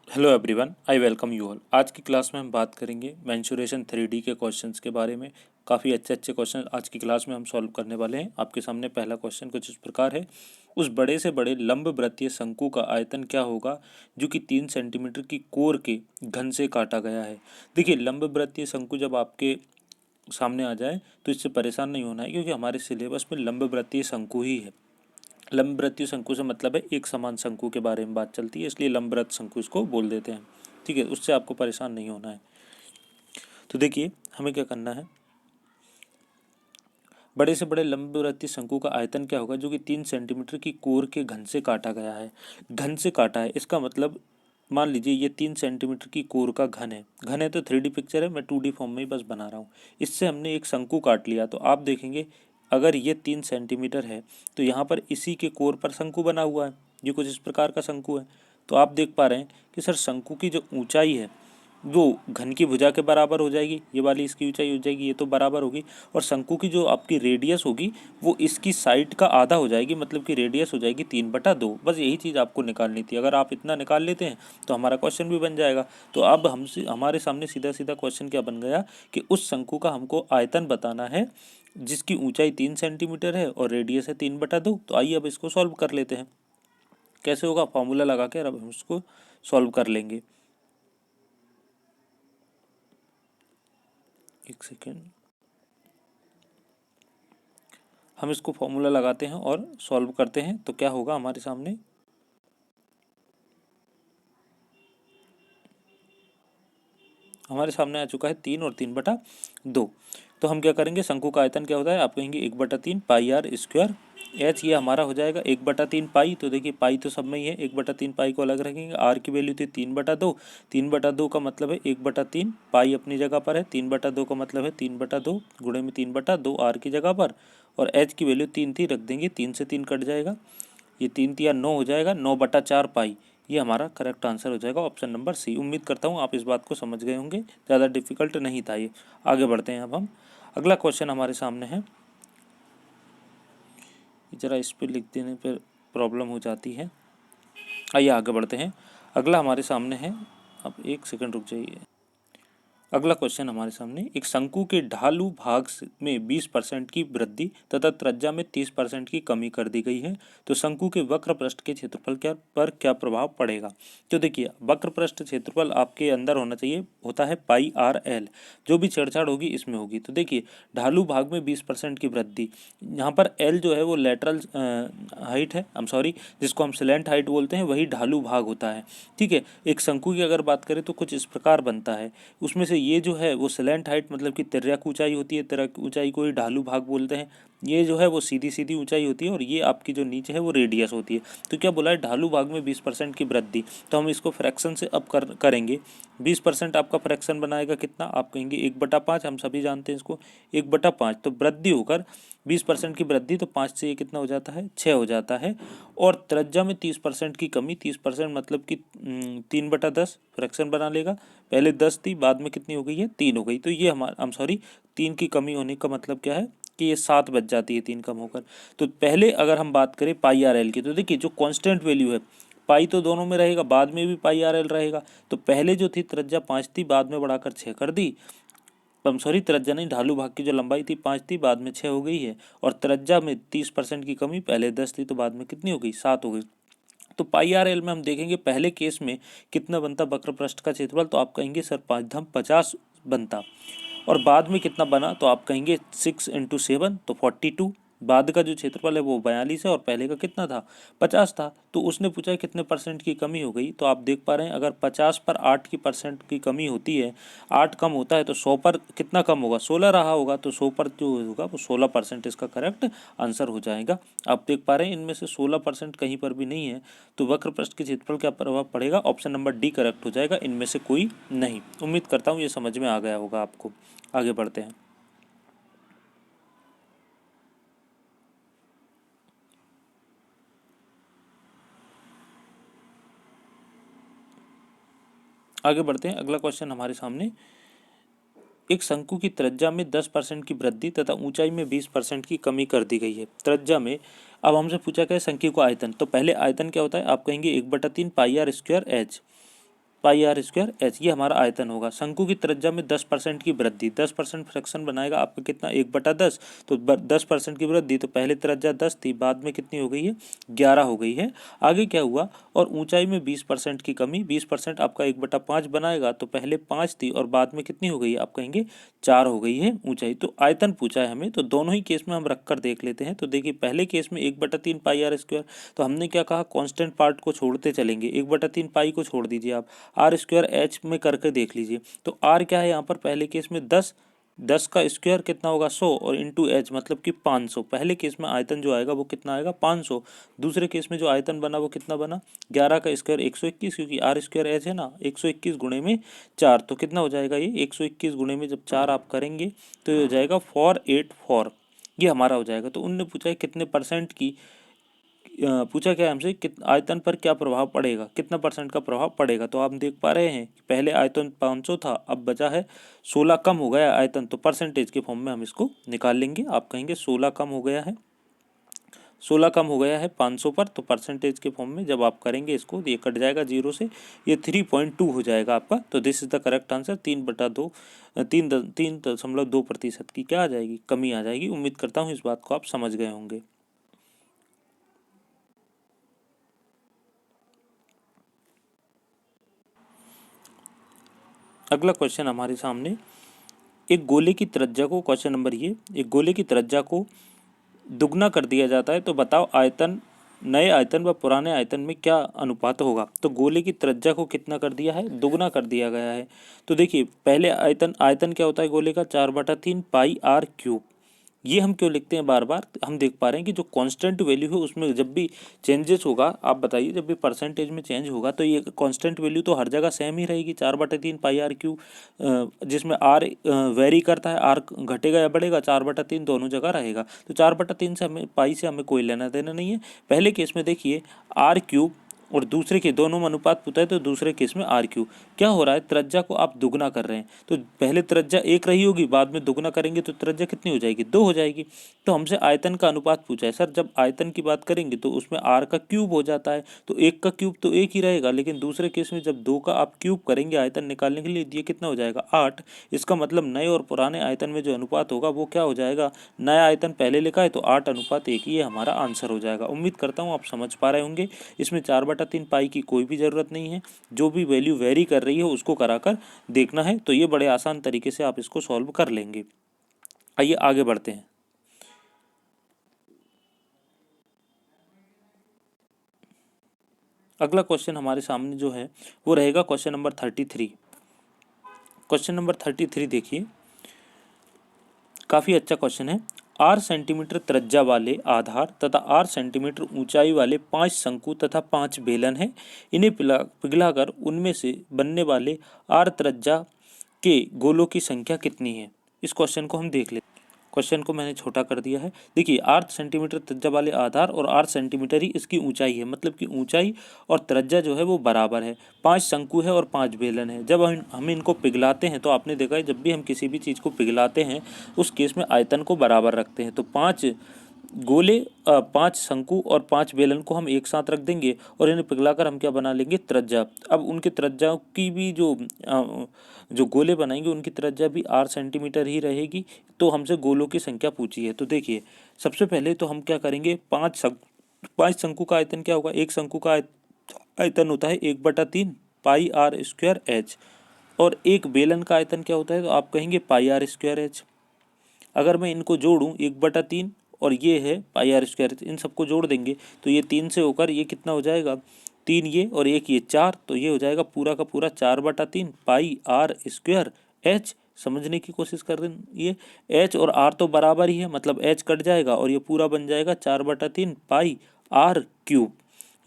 Hello everyone, I welcome you all. आज की class में हम बात करेंगे मेंसुरेशन 3D के क्वेश्चंस के बारे में। काफ़ी अच्छे अच्छे क्वेश्चन आज की क्लास में हम सॉल्व करने वाले हैं। आपके सामने पहला क्वेश्चन कुछ इस प्रकार है। उस बड़े से बड़े लंबवृत्तीय शंकु का आयतन क्या होगा जो कि 3 सेंटीमीटर की कोर के घन से काटा गया है। देखिए, लंबवृत्तीय शंकु जब आपके सामने आ जाए तो इससे परेशान नहीं होना है, क्योंकि हमारे सिलेबस में लंबवृत्तीय शंकु ही है। लंबवृत्तीय शंकु से मतलब है एक समान शंकु के बारे में बात चलती है, इसलिए लंबवृत्त शंकु इसको बोल देते हैं। ठीक है, उससे आपको परेशान नहीं होना है। तो देखिए, हमें क्या करना है। बड़े से बड़े लंबवृत्तीय शंकु का आयतन क्या होगा जो कि 3 सेंटीमीटर की कोर के घन से काटा गया है। घन से काटा है, इसका मतलब मान लीजिए ये 3 सेंटीमीटर की कोर का घन है। घन है तो 3D पिक्चर है, मैं 2D फॉर्म में ही बस बना रहा हूँ। इससे हमने एक शंकु काट लिया, तो आप देखेंगे अगर ये 3 सेंटीमीटर है तो यहाँ पर इसी के कोर पर शंकु बना हुआ है। ये कुछ इस प्रकार का शंकु है। तो आप देख पा रहे हैं कि सर शंकु की जो ऊंचाई है वो घन की भुजा के बराबर हो जाएगी। ये वाली इसकी ऊंचाई हो जाएगी, ये तो बराबर होगी। और शंकु की जो आपकी रेडियस होगी वो इसकी साइड का आधा हो जाएगी, मतलब कि रेडियस हो जाएगी 3/2। बस यही चीज़ आपको निकालनी थी। अगर आप इतना निकाल लेते हैं तो हमारा क्वेश्चन भी बन जाएगा। तो अब हमसे हमारे सामने सीधा सीधा क्वेश्चन क्या बन गया कि उस शंकु का हमको आयतन बताना है जिसकी ऊंचाई 3 सेंटीमीटर है और रेडियस है 3/2। तो आइए अब इसको सॉल्व कर लेते हैं। कैसे होगा, फॉर्मूला लगा के अब हम इसको सॉल्व कर लेंगे। एक सेकेंड, हम इसको फॉर्मूला लगाते हैं और सॉल्व करते हैं। तो क्या होगा हमारे सामने, आ चुका है 3 और 3/2। तो हम क्या करेंगे, शंकु का आयतन क्या होता है, आप कहेंगे 1/3 पाई आर स्क्वायर एच। ये हमारा हो जाएगा 1/3 पाई। तो देखिए पाई तो सब में ही है, 1/3 पाई को अलग रखेंगे। आर की वैल्यू थी 3/2। 3/2 का मतलब है 1/3 पाई अपनी जगह पर है। 3/2 का मतलब है 3/2 गुणे में 3/2 आर की जगह पर। और एच की वैल्यू 3 थी, रख देंगे। 3 से 3 कट जाएगा, ये 3 × 3 = 9 हो जाएगा। 9/4 पाई, ये हमारा करेक्ट आंसर हो जाएगा, ऑप्शन नंबर सी। उम्मीद करता हूँ आप इस बात को समझ गए होंगे, ज़्यादा डिफिकल्ट नहीं था ये। आगे बढ़ते हैं अब हम। अगला क्वेश्चन हमारे सामने है, ज़रा इस पर लिख देने पर प्रॉब्लम हो जाती है। आइए आगे बढ़ते हैं। अगला हमारे सामने है, अब एक सेकंड रुक जाइए। अगला क्वेश्चन हमारे सामने, एक शंकु के ढालू भाग में 20% की वृद्धि तथा त्रिज्या में 30% की कमी कर दी गई है। तो शंकु के वक्र पृष्ठ के क्षेत्रफल पर क्या प्रभाव पड़ेगा। तो देखिए, वक्र पृष्ठ क्षेत्रफल आपके अंदर होना चाहिए, होता है पाई आर एल। जो भी छेड़छाड़ होगी इसमें होगी। तो देखिए, ढालू भाग में 20% की वृद्धि, यहाँ पर एल जो है वो लेटरल हाइट है, सॉरी, जिसको हम स्लैंट हाइट बोलते हैं, वही ढालू भाग होता है। ठीक है, एक शंकु की अगर बात करें तो कुछ इस प्रकार बनता है। उसमें से ये जो है वो स्लैंट हाइट मतलब कि तिर्यक ऊंचाई होती है, तिर्यक ऊंचाई को ही ढालू भाग बोलते हैं। ये जो है वो सीधी सीधी ऊंचाई होती है, और ये आपकी जो नीचे है वो रेडियस होती है। तो क्या बोला है, ढालू भाग में 20% की वृद्धि। तो हम इसको फ्रैक्शन से अब करेंगे। 20% आपका फ्रैक्शन बनाएगा कितना, आप कहेंगे 1/5। हम सभी जानते हैं इसको, 1/5। तो वृद्धि होकर 20% की वृद्धि, तो 5 से ये कितना हो जाता है, 6 हो जाता है। और त्रिज्या में 30% की कमी, 30% मतलब कि 3/10 फ्रैक्शन बना लेगा। पहले 10 थी, बाद में कितनी हो गई है, 3 हो गई। तो ये हमारा सॉरी, 3 की कमी होने का मतलब क्या है कि ये 7 बच जाती है 3 कम होकर। तो पहले अगर हम बात करें पाई आर एल की, तो देखिए जो कांस्टेंट वैल्यू है, पाई तो दोनों में रहेगा, बाद में भी पाई आर एल रहेगा। तो पहले जो थी त्रिज्या 5 थी, बाद में बढ़ाकर 6 कर दी। सॉरी, त्रिज्या नहीं, ढालू भाग की जो लंबाई थी 5 थी, बाद में 6 हो गई है। और त्रिज्या में 30% की कमी, पहले 10 थी तो बाद में कितनी हो गई, 7 हो गई। तो पाई आर एल में हम देखेंगे पहले केस में कितना बनता वक्र पृष्ठ का क्षेत्रफल, तो आप कहेंगे सर 5×50 बनता। और बाद में कितना बना, तो आप कहेंगे 6×7 तो 42। बाद का जो क्षेत्रफल है वो 42 है, और पहले का कितना था, 50 था। तो उसने पूछा है कितने परसेंट की कमी हो गई। तो आप देख पा रहे हैं अगर 50 पर 8 की परसेंट की कमी होती है, 8 कम होता है, तो 100 पर कितना कम होगा, 16 रहा होगा। तो 100 पर जो होगा वो 16% इसका करेक्ट आंसर हो जाएगा। आप देख पा रहे हैं इनमें से 16% कहीं पर भी नहीं है। तो वक्र पृष्ठ के क्षेत्रफल का प्रभाव पड़ेगा, ऑप्शन नंबर डी करेक्ट हो जाएगा, इनमें से कोई नहीं। उम्मीद करता हूँ ये समझ में आ गया होगा आपको। आगे बढ़ते हैं। आगे बढ़ते हैं। अगला क्वेश्चन हमारे सामने, एक शंकु की त्रिज्या में 10% की वृद्धि तथा ऊंचाई में 20% की कमी कर दी गई है। त्रिज्या में अब हमसे पूछा गया शंकु का आयतन। तो पहले आयतन क्या होता है, आप कहेंगे 1/3 pi R square H. Pi R square H, ये हमारा आयतन होगा। शंकु की त्रिज्या में 10% की वृद्धि, 10% फ्रैक्शन बनाएगा आपका कितना, 1/10, तो 10% की वृद्धि, तो पहले त्रिज्या 10 थी, बाद में कितनी हो गई है, 11 हो गई है। आगे क्या हुआ, और ऊंचाई में 20% की कमी, 20% आपका 1/5 बनाएगा, तो पहले 5 थी और बाद में कितनी हो गई है, आप कहेंगे 4 हो गई है ऊंचाई। तो आयतन पूछा है हमें, तो दोनों ही केस में हम रख कर देख लेते हैं। तो देखिए पहले केस में 1/3 पाई आर स्क्वायर, तो हमने क्या कहा, कांस्टेंट पार्ट को छोड़ते चलेंगे, 1/3 पाई को छोड़ दीजिए आप, आर स्क्वायर एच में करके देख लीजिए। तो आर क्या है यहाँ पर, पहले केस में 10, 10 का स्क्वायर कितना होगा 100, और इंटू एच मतलब कि 500। पहले केस में आयतन जो आएगा वो कितना आएगा, 500। दूसरे केस में जो आयतन बना वो कितना बना, 11 का स्क्वायर 121, क्योंकि आर स्क्वायर एच है ना, 121 गुणे में 4, तो कितना हो जाएगा ये, 121 गुणे में जब 4 आप करेंगे तो ये हो जाएगा 484, ये हमारा हो जाएगा। तो उनने पूछा है कितने परसेंट की, पूछा क्या है हमसे, आयतन पर क्या प्रभाव पड़ेगा, कितना परसेंट का प्रभाव पड़ेगा। तो आप देख पा रहे हैं कि पहले आयतन 500 था, अब बचा है 16, कम हो गया आयतन, तो परसेंटेज के फॉर्म में हम इसको निकाल लेंगे। आप कहेंगे 16 कम हो गया है, 16 कम हो गया है 500 पर, तो परसेंटेज के फॉर्म में जब आप करेंगे इसको, ये कट जाएगा 0 से, ये 3.2 हो जाएगा आपका। तो this is the correct answer, 3/2, 3.2% की क्या आ जाएगी, कमी आ जाएगी। उम्मीद करता हूँ इस बात को आप समझ गए होंगे। अगला क्वेश्चन हमारे सामने, एक गोले की त्रिज्या को, क्वेश्चन नंबर ये, एक गोले की त्रिज्या को दुगना कर दिया जाता है, तो बताओ आयतन, नए आयतन व पुराने आयतन में क्या अनुपात होगा। तो गोले की त्रिज्या को कितना कर दिया है, दुगना कर दिया गया है। तो देखिए पहले आयतन, आयतन क्या होता है गोले का, 4/3 पाई आर क्यूब। ये हम क्यों लिखते हैं बार बार, हम देख पा रहे हैं कि जो कांस्टेंट वैल्यू है उसमें जब भी चेंजेस होगा, आप बताइए जब भी परसेंटेज में चेंज होगा तो ये कांस्टेंट वैल्यू तो हर जगह सेम ही रहेगी, 4/3 पाई आर क्यू, जिसमें आर वेरी करता है, आर घटेगा या बढ़ेगा, 4/3 दोनों जगह रहेगा। तो 4/3 से हमें, पाई से हमें कोई लेना देना नहीं है। पहले केस में देखिए आर क्यूब, और दूसरे के दोनों में अनुपात पूछा है, तो दूसरे केस में आर क्यू, क्या हो रहा है, त्रिज्या को आप दुगना कर रहे हैं। तो पहले त्रिज्या 1 रही होगी, बाद में दुगना करेंगे तो त्रिज्या कितनी हो जाएगी, 2 हो जाएगी। तो हमसे आयतन का अनुपात पूछा है सर, जब आयतन की बात करेंगे तो उसमें आर का क्यूब हो जाता है, तो 1 का क्यूब तो 1 ही रहेगा, लेकिन दूसरे केस में जब 2 का आप क्यूब करेंगे आयतन निकालने के लिए, ये कितना हो जाएगा, 8। इसका मतलब नए और पुराने आयतन में जो अनुपात होगा वो क्या हो जाएगा, नया आयतन पहले लिखा है तो 8:1, ये हमारा आंसर हो जाएगा। उम्मीद करता हूँ आप समझ पा रहे होंगे। इसमें 4/3 पाई की कोई भी ज़रूरत नहीं है, जो भी वैल्यू वेरी कर रही है उसको कराकर देखना है, तो ये बड़े आसान तरीके से आप इसको सॉल्व कर लेंगे। आइए आगे बढ़ते हैं। अगला क्वेश्चन हमारे सामने जो है वो रहेगा क्वेश्चन नंबर 33। क्वेश्चन नंबर 33 देखिए, काफ़ी अच्छा क्वेश्चन है। 8 सेंटीमीटर त्रिज्या वाले आधार तथा 8 सेंटीमीटर ऊंचाई वाले 5 शंकु तथा 5 बेलन हैं। इन्हें पिघलाकर उनमें से बनने वाले 8 त्रिज्या के गोलों की संख्या कितनी है। इस क्वेश्चन को हम देख लेते हैं। क्वेश्चन को मैंने छोटा कर दिया है। देखिए 8 सेंटीमीटर त्रिज्या वाले आधार और 8 सेंटीमीटर ही इसकी ऊंचाई है, मतलब कि ऊंचाई और त्रिज्या जो है वो बराबर है। 5 शंकु है और 5 बेलन है। जब हम इनको पिघलाते हैं तो आपने देखा है जब भी हम किसी भी चीज़ को पिघलाते हैं उस केस में आयतन को बराबर रखते हैं। तो 5 गोले, 5 शंकु और 5 बेलन को हम एक साथ रख देंगे और इन्हें पिघलाकर हम क्या बना लेंगे, त्रिज्या। अब उनके त्रिज्या की भी जो गोले बनाएंगे उनकी त्रिज्या भी 8 सेंटीमीटर ही रहेगी। तो हमसे गोलों की संख्या पूछी है, तो देखिए सबसे पहले तो हम क्या करेंगे, 5 शंकु का आयतन क्या होगा, एक शंकु का आयतन होता है 1/3 पाई आर स्क्वायर एच, और एक बेलन का आयतन क्या होता है, तो आप कहेंगे पाई आर स्क्वायर एच। अगर मैं इनको जोड़ूं 1/3 और ये है पाई आर स्क्वायर, इन सबको जोड़ देंगे तो ये 3 से होकर ये कितना हो जाएगा, 3 ये और एक ये 4, तो ये हो जाएगा पूरा का पूरा 4/3 पाई आर स्क्वायर एच। समझने की कोशिश कर रहे हैं, ये एच और आर तो बराबर ही है, मतलब एच कट जाएगा और ये पूरा बन जाएगा 4/3 पाई आर क्यूब।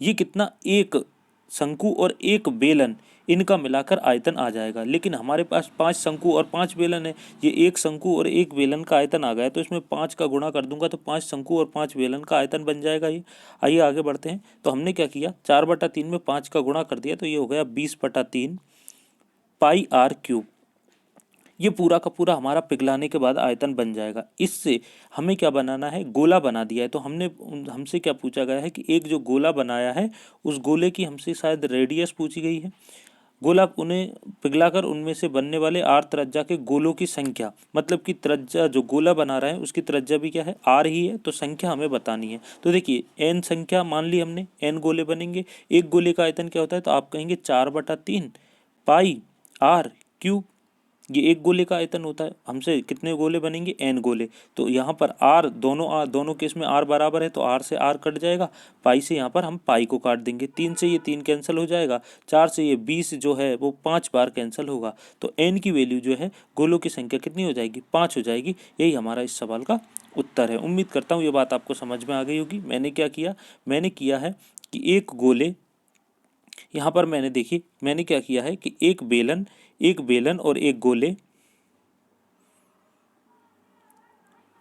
ये कितना, एक शंकु और एक बेलन, इनका मिलाकर आयतन आ जाएगा। लेकिन हमारे पास 5 शंकु और 5 बेलन है, ये एक शंकु और एक बेलन का आयतन आ गया, तो इसमें 5 का गुणा कर दूंगा तो 5 शंकु और 5 बेलन का आयतन बन जाएगा ये। आइए आगे बढ़ते हैं। तो हमने क्या किया, 4/3 में 5 का गुणा कर दिया, तो ये हो गया 20/3 पाई आर क्यूब। ये पूरा का पूरा हमारा पिघलाने के बाद आयतन बन जाएगा। इससे हमें क्या बनाना है, गोला बना दिया है। तो हमसे क्या पूछा गया है कि एक जो गोला बनाया है उस गोले की हमसे शायद रेडियस पूछी गई है। गोला उन्हें पिघलाकर उनमें से बनने वाले आर त्रिज्या के गोलों की संख्या, मतलब कि त्रिज्या जो गोला बना रहा है उसकी त्रिज्या भी क्या है, आर ही है, तो संख्या हमें बतानी है। तो देखिए एन संख्या मान ली हमने, एन गोले बनेंगे। एक गोले का आयतन क्या होता है, तो आप कहेंगे 4/3 पाई आर क्यूब, ये एक गोले का आयतन होता है। हमसे कितने गोले बनेंगे, एन गोले। तो यहाँ पर आर दोनों केस में आर बराबर है, तो आर से आर कट जाएगा, पाई से यहाँ पर हम पाई को काट देंगे, 3 से ये 3 कैंसिल हो जाएगा, 4 से ये 20 जो है वो 5 बार कैंसिल होगा। तो एन की वैल्यू जो है गोलों की संख्या कितनी हो जाएगी, 5 हो जाएगी। यही हमारा इस सवाल का उत्तर है। उम्मीद करता हूँ ये बात आपको समझ में आ गई होगी। मैंने क्या किया, मैंने किया है कि एक गोले, यहाँ पर मैंने क्या किया है कि एक बेलन और एक गोले,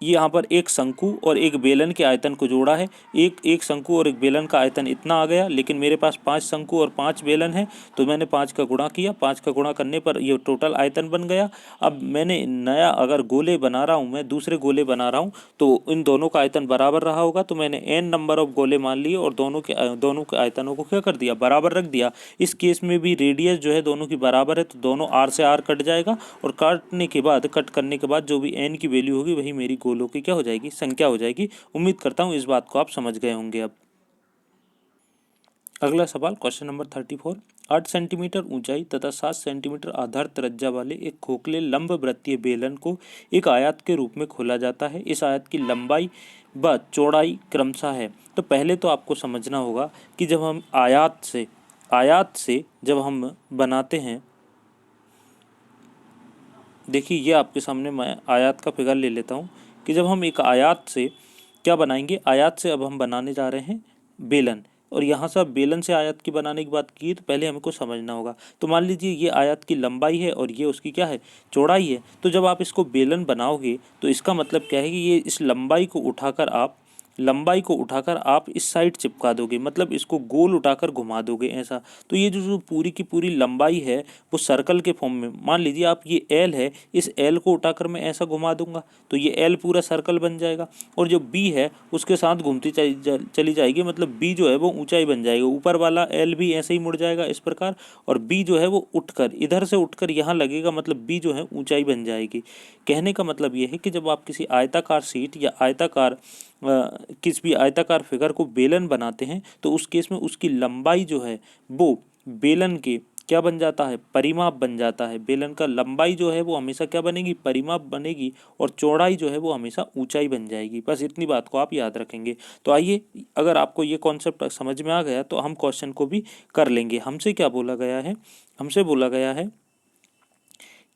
ये यहाँ पर एक शंकु और एक बेलन के आयतन को जोड़ा है। एक शंकु और एक बेलन का आयतन इतना आ गया, लेकिन मेरे पास 5 शंकु और 5 बेलन है, तो मैंने 5 का गुणा किया, 5 का गुणा करने पर ये टोटल आयतन बन गया। अब मैंने नया अगर गोले बना रहा हूँ, मैं दूसरे गोले बना रहा हूँ, तो इन दोनों का आयतन बराबर रहा होगा, तो मैंने n नंबर ऑफ गोले मान लिए और दोनों के आयतनों को क्या कर दिया, बराबर रख दिया। इस केस में भी रेडियस जो है दोनों की बराबर है, तो दोनों r से r कट जाएगा, और कट करने के बाद जो भी n की वैल्यू होगी वही मेरी गोलों की क्या हो जाएगी, संख्या हो जाएगी। उम्मीद करता हूँ इस बात को आप समझ गए होंगे। अब अगला सवाल, क्वेश्चन नंबर 34। 8 सेंटीमीटर ऊंचाई तथा 7 सेंटीमीटर आधार त्रिज्या वाले एक खोखले लंब वृत्तीय बेलन को एक आयत के रूप में खोला जाता है। इस आयत की लंबाई व चौड़ाई क्रमशः है। तो पहले तो आपको समझना होगा कि जब हम आयत से जब हम बनाते हैं, देखिए ये आपके सामने मैं आयत का फिगर ले लेता हूँ कि जब हम एक आयत से क्या बनाएंगे, आयत से अब हम बनाने जा रहे हैं बेलन, और यहाँ से अब बेलन से आयत की बनाने की बात की तो पहले हमको समझना होगा। तो मान लीजिए ये आयत की लंबाई है और ये उसकी क्या है, चौड़ाई है। तो जब आप इसको बेलन बनाओगे तो इसका मतलब क्या है कि ये इस लंबाई को उठाकर आप इस साइड चिपका दोगे, मतलब इसको गोल उठाकर घुमा दोगे ऐसा। तो ये जो पूरी की पूरी लंबाई है वो सर्कल के फॉर्म में, मान लीजिए आप ये एल है, इस एल को उठाकर मैं ऐसा घुमा दूंगा तो ये एल पूरा सर्कल बन जाएगा, और जो बी है उसके साथ घूमती चली जाएगी, मतलब बी जो है वो ऊंचाई बन जाएगा। ऊपर वाला एल भी ऐसे ही मुड़ जाएगा इस प्रकार, और बी जो है वो उठकर इधर से उठकर यहाँ लगेगा, मतलब बी जो है ऊंचाई बन जाएगी। कहने का मतलब ये है कि जब आप किसी आयताकार शीट या किसी भी आयताकार फिगर को बेलन बनाते हैं तो उस केस में उसकी लंबाई जो है वो बेलन के क्या बन जाता है, परिमाप बन जाता है। बेलन का लंबाई जो है वो हमेशा क्या बनेगी, परिमाप बनेगी, और चौड़ाई जो है वो हमेशा ऊंचाई बन जाएगी। बस इतनी बात को आप याद रखेंगे। तो आइए, अगर आपको ये कॉन्सेप्ट समझ में आ गया तो हम क्वेश्चन को भी कर लेंगे। हमसे क्या बोला गया है, हमसे बोला गया है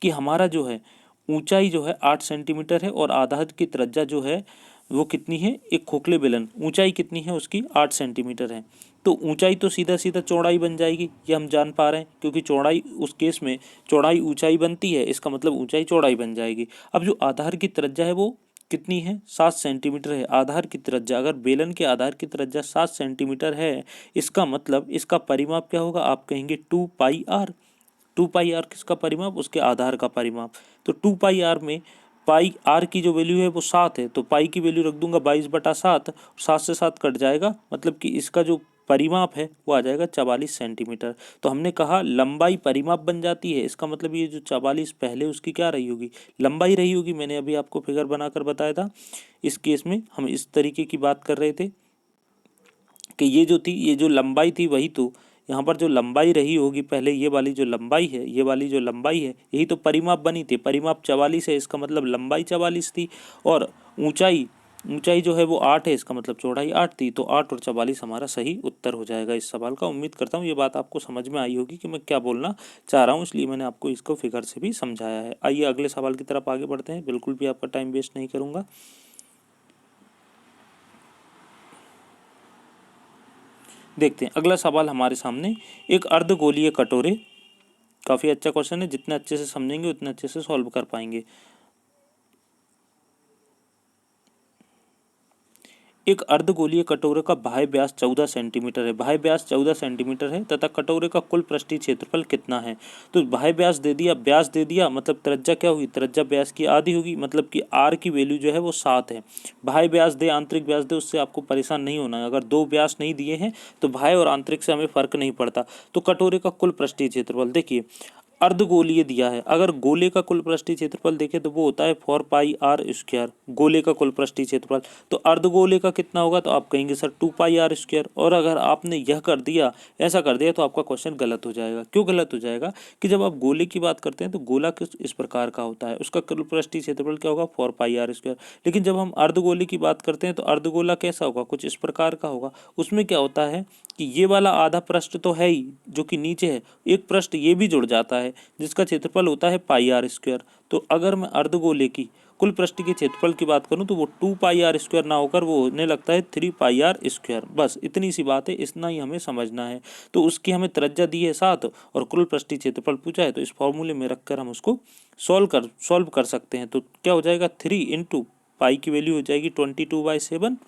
कि हमारा जो है ऊंचाई जो है 8 सेंटीमीटर है और आधार की त्रिज्या जो है वो कितनी है, एक खोखले बेलन ऊंचाई कितनी है उसकी 8 सेंटीमीटर है। तो ऊंचाई तो सीधा सीधा चौड़ाई बन जाएगी, ये हम जान पा रहे हैं, क्योंकि चौड़ाई उस केस में चौड़ाई ऊंचाई बनती है, इसका मतलब ऊंचाई चौड़ाई बन जाएगी। अब जो आधार की त्रिज्या है वो कितनी है, 7 सेंटीमीटर है। आधार की त्रिज्या, अगर बेलन के आधार की त्रिज्या 7 सेंटीमीटर है, इसका मतलब इसका परिमाप क्या होगा, आप कहेंगे 2πr। 2πr किसका परिमाप, उसके आधार का परिमाप। तो 2πr में पाई आर की जो वैल्यू है वो 7 है, तो पाई की वैल्यू रख दूंगा 22/7, 7 से 7 कट जाएगा, मतलब कि इसका जो परिमाप है वो आ जाएगा 44 सेंटीमीटर। तो हमने कहा लंबाई परिमाप बन जाती है, इसका मतलब ये जो 44 पहले उसकी क्या रही होगी, लंबाई रही होगी। मैंने अभी आपको फिगर बनाकर बताया था। इस केस में हम इस तरीके की बात कर रहे थे कि ये जो लंबाई थी वही तो यहाँ पर जो लंबाई रही होगी पहले, ये वाली जो लंबाई है, यही तो परिमाप बनी थी। परिमाप 44 है, इसका मतलब लंबाई 44 थी, और ऊंचाई जो है वो 8 है, इसका मतलब चौड़ाई 8 थी। तो 8 और 44 हमारा सही उत्तर हो जाएगा इस सवाल का। उम्मीद करता हूँ ये बात आपको समझ में आई होगी कि मैं क्या बोलना चाह रहा हूँ, इसलिए मैंने आपको इसको फिगर से भी समझाया है। आइए अगले सवाल की तरफ आगे बढ़ते हैं, बिल्कुल भी आपका टाइम वेस्ट नहीं करूँगा। देखते हैं अगला सवाल हमारे सामने, एक अर्धगोलीय कटोरे, काफ़ी अच्छा क्वेश्चन है, जितने अच्छे से समझेंगे उतने अच्छे से सॉल्व कर पाएंगे। एक अर्धगोलीय कटोरे का बाह्य व्यास 14 सेंटीमीटर है। बाह्य व्यास 14 सेंटीमीटर है तथा कटोरे का कुल पृष्ठीय क्षेत्रफल कितना है। तो बाह्य व्यास दे दिया, व्यास दे दिया, मतलब त्रिज्या क्या हुई, त्रिज्या व्यास की आधी होगी, मतलब कि आर की वैल्यू जो है वो 7 है। बाह्य व्यास दे आंतरिक व्यास दे, उससे आपको परेशान नहीं होना है। अगर दो व्यास नहीं दिए हैं तो बाह्य और आंतरिक से हमें फर्क नहीं पड़ता। तो कटोरे का कुल पृष्ठीय क्षेत्रफल देखिए, अर्धगोलीय दिया है, अगर गोले का कुल पृष्ठीय क्षेत्रफल देखें तो वो होता है 4πr², गोले का कुल पृष्ठीय क्षेत्रफल। तो अर्धगोले का कितना होगा, तो आप कहेंगे सर 2πr²। और अगर आपने यह कर दिया, ऐसा कर दिया, तो आपका क्वेश्चन गलत हो जाएगा। क्यों गलत हो जाएगा कि जब आप गोले की बात करते हैं तो गोला किस इस प्रकार का होता है, उसका कुल पृष्ठीय क्षेत्रफल क्या होगा, 4πr²। लेकिन जब हम अर्धगोले की बात करते हैं तो अर्धगोला कैसा होगा, कुछ इस प्रकार का होगा। उसमें क्या होता है कि ये वाला आधा पृष्ठ तो है ही जो कि नीचे है, एक पृष्ठ ये भी जुड़ जाता है जिसका क्षेत्रफल होता है πr²। तो अगर मैं अर्धगोले की कुल पृष्ठ के क्षेत्रफल की बात करूं तो वो 2πr² ना होकर वो होने लगता है 3πr²। बस इतनी सी बात है, इतना ही हमें समझना है। तो उसकी हमें त्रिज्या दी है 7 और कुल पृष्ठीय क्षेत्रफल पूछा है, तो इस फॉर्मूले में रखकर हम उसको सॉल्व कर सकते हैं। तो क्या हो जाएगा, 3 इंटू पाई की वैल्यू हो जाएगी 22/7,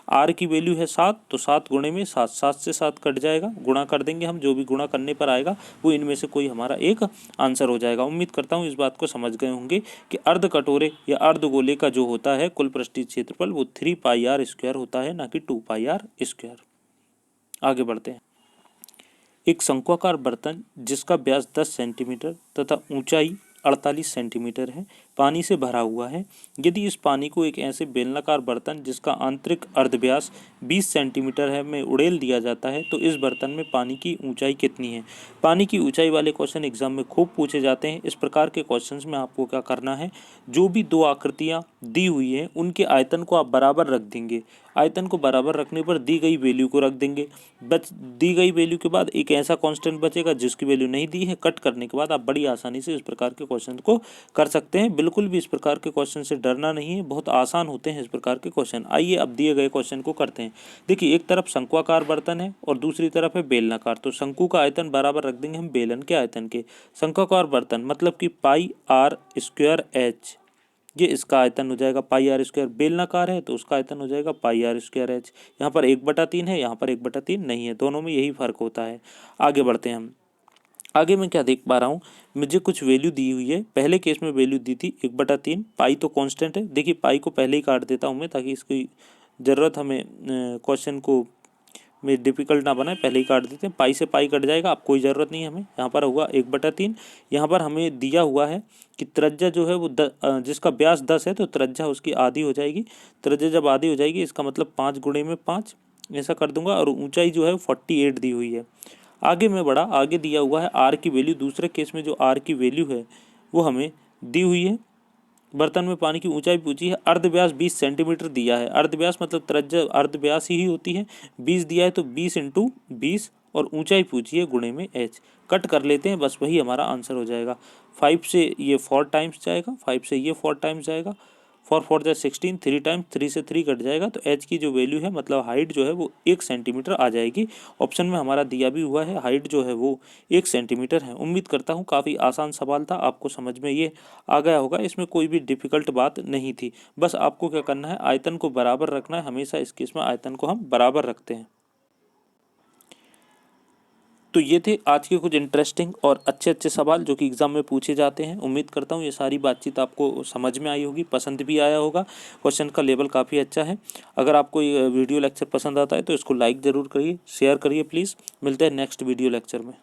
आर की वैल्यू है 7, तो 7 गुणे में 7, 7 से 7 कट जाएगा, गुणा कर देंगे हम, जो भी गुणा करने पर आएगा वो इनमें से कोई हमारा एक आंसर हो जाएगा। उम्मीद करता हूँ इस बात को समझ गए होंगे कि अर्ध कटोरे या अर्धगोले का जो होता है कुल पृष्ठीय क्षेत्रफल वो 3πr² होता है, ना कि 2πr²। आगे बढ़ते हैं। एक शंक्वाकार बर्तन जिसका व्यास 10 सेंटीमीटर तथा ऊंचाई 48 सेंटीमीटर है, पानी से भरा हुआ है। यदि इस पानी को एक ऐसे बेलनाकार बर्तन जिसका आंतरिक अर्धव्यास 20 सेंटीमीटर है में उड़ेल दिया जाता है तो इस बर्तन में पानी की ऊंचाई कितनी है। पानी की ऊंचाई वाले क्वेश्चन एग्जाम में खूब पूछे जाते हैं। इस प्रकार के क्वेश्चंस में आपको क्या करना है, जो भी दो आकृतियां दी हुई हैं उनके आयतन को आप बराबर रख देंगे। आयतन को बराबर रखने पर दी गई वैल्यू को रख देंगे। दी गई वैल्यू के बाद एक ऐसा कांस्टेंट बचेगा जिसकी वैल्यू नहीं दी है, कट करने के बाद आप बड़ी आसानी से इस प्रकार के क्वेश्चन को कर सकते हैं। बिल्कुल भी इस प्रकार के क्वेश्चन से डरना नहीं है, बहुत आसान होते हैं इस प्रकार के क्वेश्चन। आइए अब दिए गए क्वेश्चन को करते हैं। देखिए, एक तरफ शंक्वाकार बर्तन है और दूसरी तरफ है बेलनाकार, तो शंकु का आयतन बराबर रख देंगे हम बेलन के आयतन के। शंक्वाकार बर्तन मतलब कि πr²h, ये इसका आयतन हो जाएगा πr²। बेलनाकार है तो उसका आयतन हो जाएगा πr²h। यहाँ पर 1/3 है, यहाँ पर 1/3 नहीं है, दोनों में यही फर्क होता है। आगे बढ़ते हैं हम। आगे मैं क्या देख पा रहा हूँ, मुझे कुछ वैल्यू दी हुई है। पहले केस में वैल्यू दी थी 1/3, पाई तो कांस्टेंट है। देखिए, पाई को पहले ही काट देता हूँ मैं, ताकि इसकी ज़रूरत हमें क्वेश्चन को में डिफिकल्ट ना बनाए, पहले ही काट देते हैं। पाई से पाई कट जाएगा, अब कोई ज़रूरत नहीं है हमें। यहाँ पर हुआ 1/3। यहाँ पर हमें दिया हुआ है कि त्रिज्या जो है वो जिसका व्यास 10 है तो त्रिज्या उसकी आधी हो जाएगी। त्रिज्या जब आधी हो जाएगी इसका मतलब 5 गुणे में 5 ऐसा कर दूंगा, और ऊंचाई जो है 48 दी हुई है। आगे में बढ़ा, आगे दिया हुआ है आर की वैल्यू। दूसरे केस में जो आर की वैल्यू है वो हमें दी हुई है। बर्तन में पानी की ऊंचाई पूछी है, अर्धव्यास 20 सेंटीमीटर दिया है। अर्धव्यास मतलब त्रिज्या अर्धव्यास ही होती है, 20 दिया है तो 20 इंटू 20, और ऊंचाई पूछी है गुणे में h। कट कर लेते हैं, बस वही हमारा आंसर हो जाएगा। 5 से ये 4 टाइम्स जाएगा, 5 से ये 4 टाइम्स जाएगा, 4 4 जा 16, 3 टाइम्स 3 से 3 कट जाएगा, तो h की जो वैल्यू है मतलब हाइट जो है वो 1 सेंटीमीटर आ जाएगी। ऑप्शन में हमारा दिया भी हुआ है, हाइट जो है वो 1 सेंटीमीटर है। उम्मीद करता हूँ काफ़ी आसान सवाल था, आपको समझ में ये आ गया होगा। इसमें कोई भी डिफिकल्ट बात नहीं थी। बस आपको क्या करना है, आयतन को बराबर रखना है। हमेशा इस केस में आयतन को हम बराबर रखते हैं। तो ये थे आज के कुछ इंटरेस्टिंग और अच्छे सवाल जो कि एग्ज़ाम में पूछे जाते हैं। उम्मीद करता हूँ ये सारी बातचीत आपको समझ में आई होगी, पसंद भी आया होगा। क्वेश्चन का लेवल काफ़ी अच्छा है। अगर आपको ये वीडियो लेक्चर पसंद आता है तो इसको लाइक ज़रूर करिए, शेयर करिए प्लीज़। मिलते हैं नेक्स्ट वीडियो लेक्चर में।